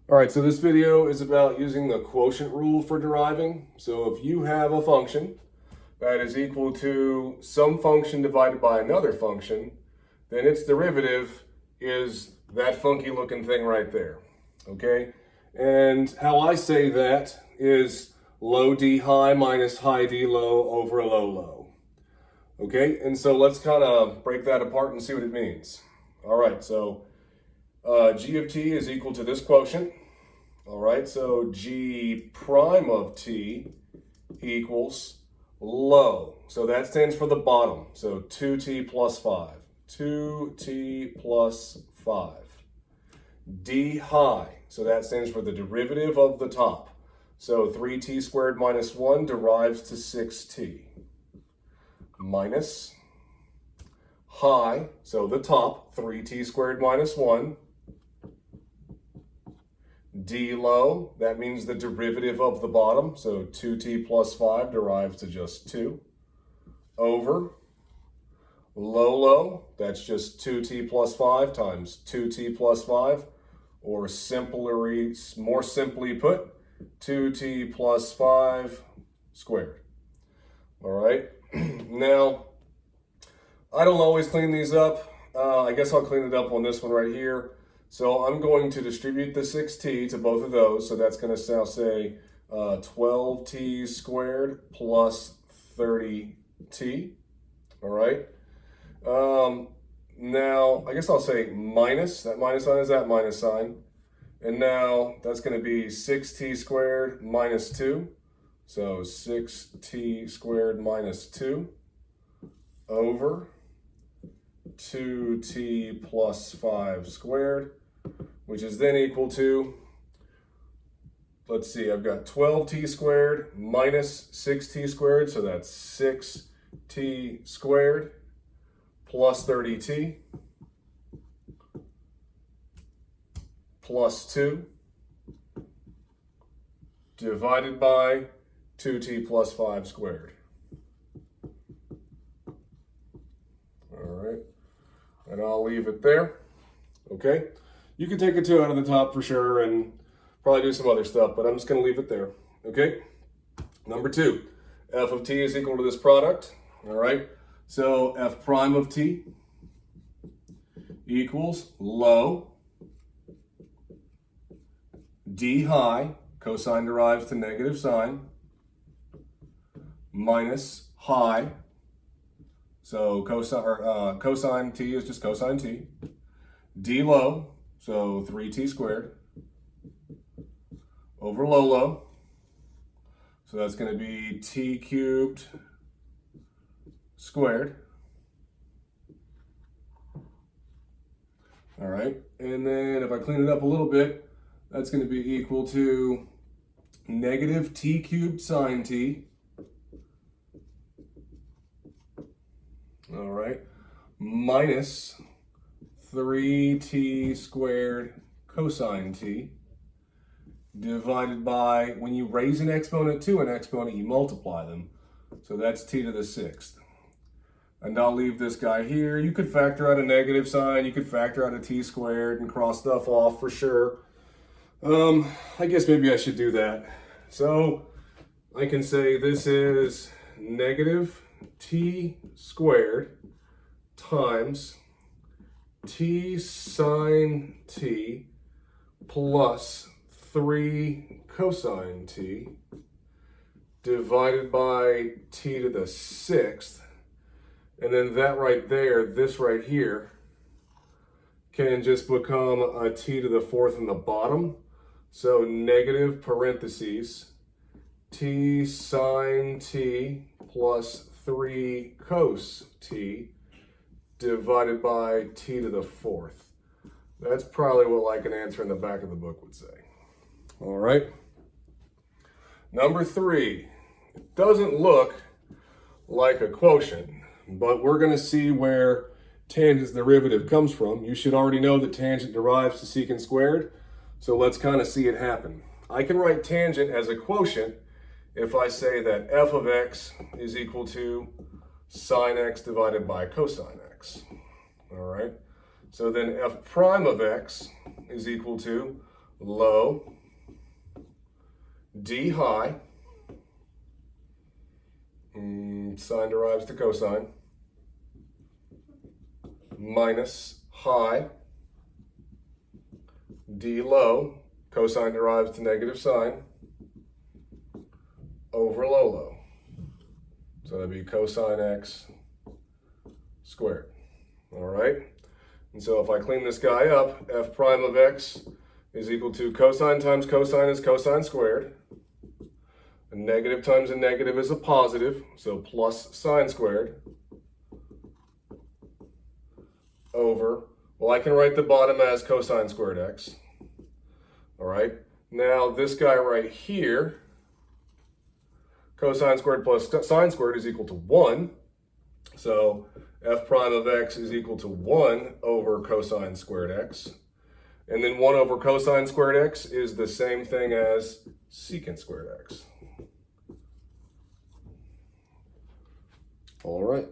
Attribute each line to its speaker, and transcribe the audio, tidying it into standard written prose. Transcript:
Speaker 1: All right, so this video is about using the quotient rule for deriving. So if you have a function that is equal to some function divided by another function, then its derivative is that funky looking thing right there, okay? And how I say that is low d high minus high d low over low low, okay? And so let's kind of break that apart and see what it means. All right, so g of t is equal to this quotient. All right, so g prime of t equals low. So that stands for the bottom. So 2t plus 5. 2t plus 5. D high. So that stands for the derivative of the top. So 3t squared minus 1 derives to 6t. Minus high. So the top. 3t squared minus 1. D low, that means the derivative of the bottom, so 2t plus 5 derives to just 2, over low low, that's just 2t plus 5 times 2t plus 5, or more simply put, 2t plus 5 squared. All right, now, I don't always clean these up. I guess I'll clean it up on this one right here. So I'm going to distribute the 6t to both of those. So that's going to now say 12t squared plus 30t. All right. Now, I guess I'll say minus. That minus sign is that minus sign. And now that's going to be 6t squared minus 2. So 6t squared minus 2 over 2t plus 5 squared, which is then equal to, let's see, I've got 12t squared minus 6t squared, so that's 6t squared plus 30t plus 2 divided by 2t plus 5 squared. All right, and I'll leave it there, okay? You can take a 2 out of the top for sure and probably do some other stuff, but I'm just going to leave it there, okay? Number 2, f of t is equal to this product, all right? So f prime of t equals low d high, cosine derives to negative sign, minus high, so cosine t is just cosine t, d low, so 3t squared, over low low. So that's going to be t cubed squared. All right. And then if I clean it up a little bit, that's going to be equal to negative t cubed sine t. All right. Minus 3t squared cosine t divided by, when you raise an exponent to an exponent, you multiply them. So that's t to the 6th. And I'll leave this guy here. You could factor out a negative sign. You could factor out a t squared and cross stuff off for sure. I guess maybe I should do that. So I can say this is negative t squared times t sine t plus 3 cosine t divided by t to the 6th. And then that right there, this right here, can just become a t to the 4th in the bottom. So negative parentheses t sine t plus 3 cos t divided by t to the 4th. That's probably what like an answer in the back of the book would say. All right. Number 3, it doesn't look like a quotient, but we're going to see where tangent's derivative comes from. You should already know that tangent derives to secant squared, so let's kind of see it happen. I can write tangent as a quotient if I say that f of x is equal to sine x divided by cosine x. All right. So then f prime of x is equal to low, d high, sine derives to cosine, minus high, d low, cosine derives to negative sine, over low low. So that'd be cosine x squared. All right? And so if I clean this guy up, f prime of x is equal to cosine times cosine is cosine squared. A negative times a negative is a positive, so plus sine squared, over, well, I can write the bottom as cosine squared x. All right? Now this guy right here, cosine squared plus sine squared is equal to 1. So f prime of x is equal to 1 over cosine squared x. And then 1 over cosine squared x is the same thing as secant squared x. All right.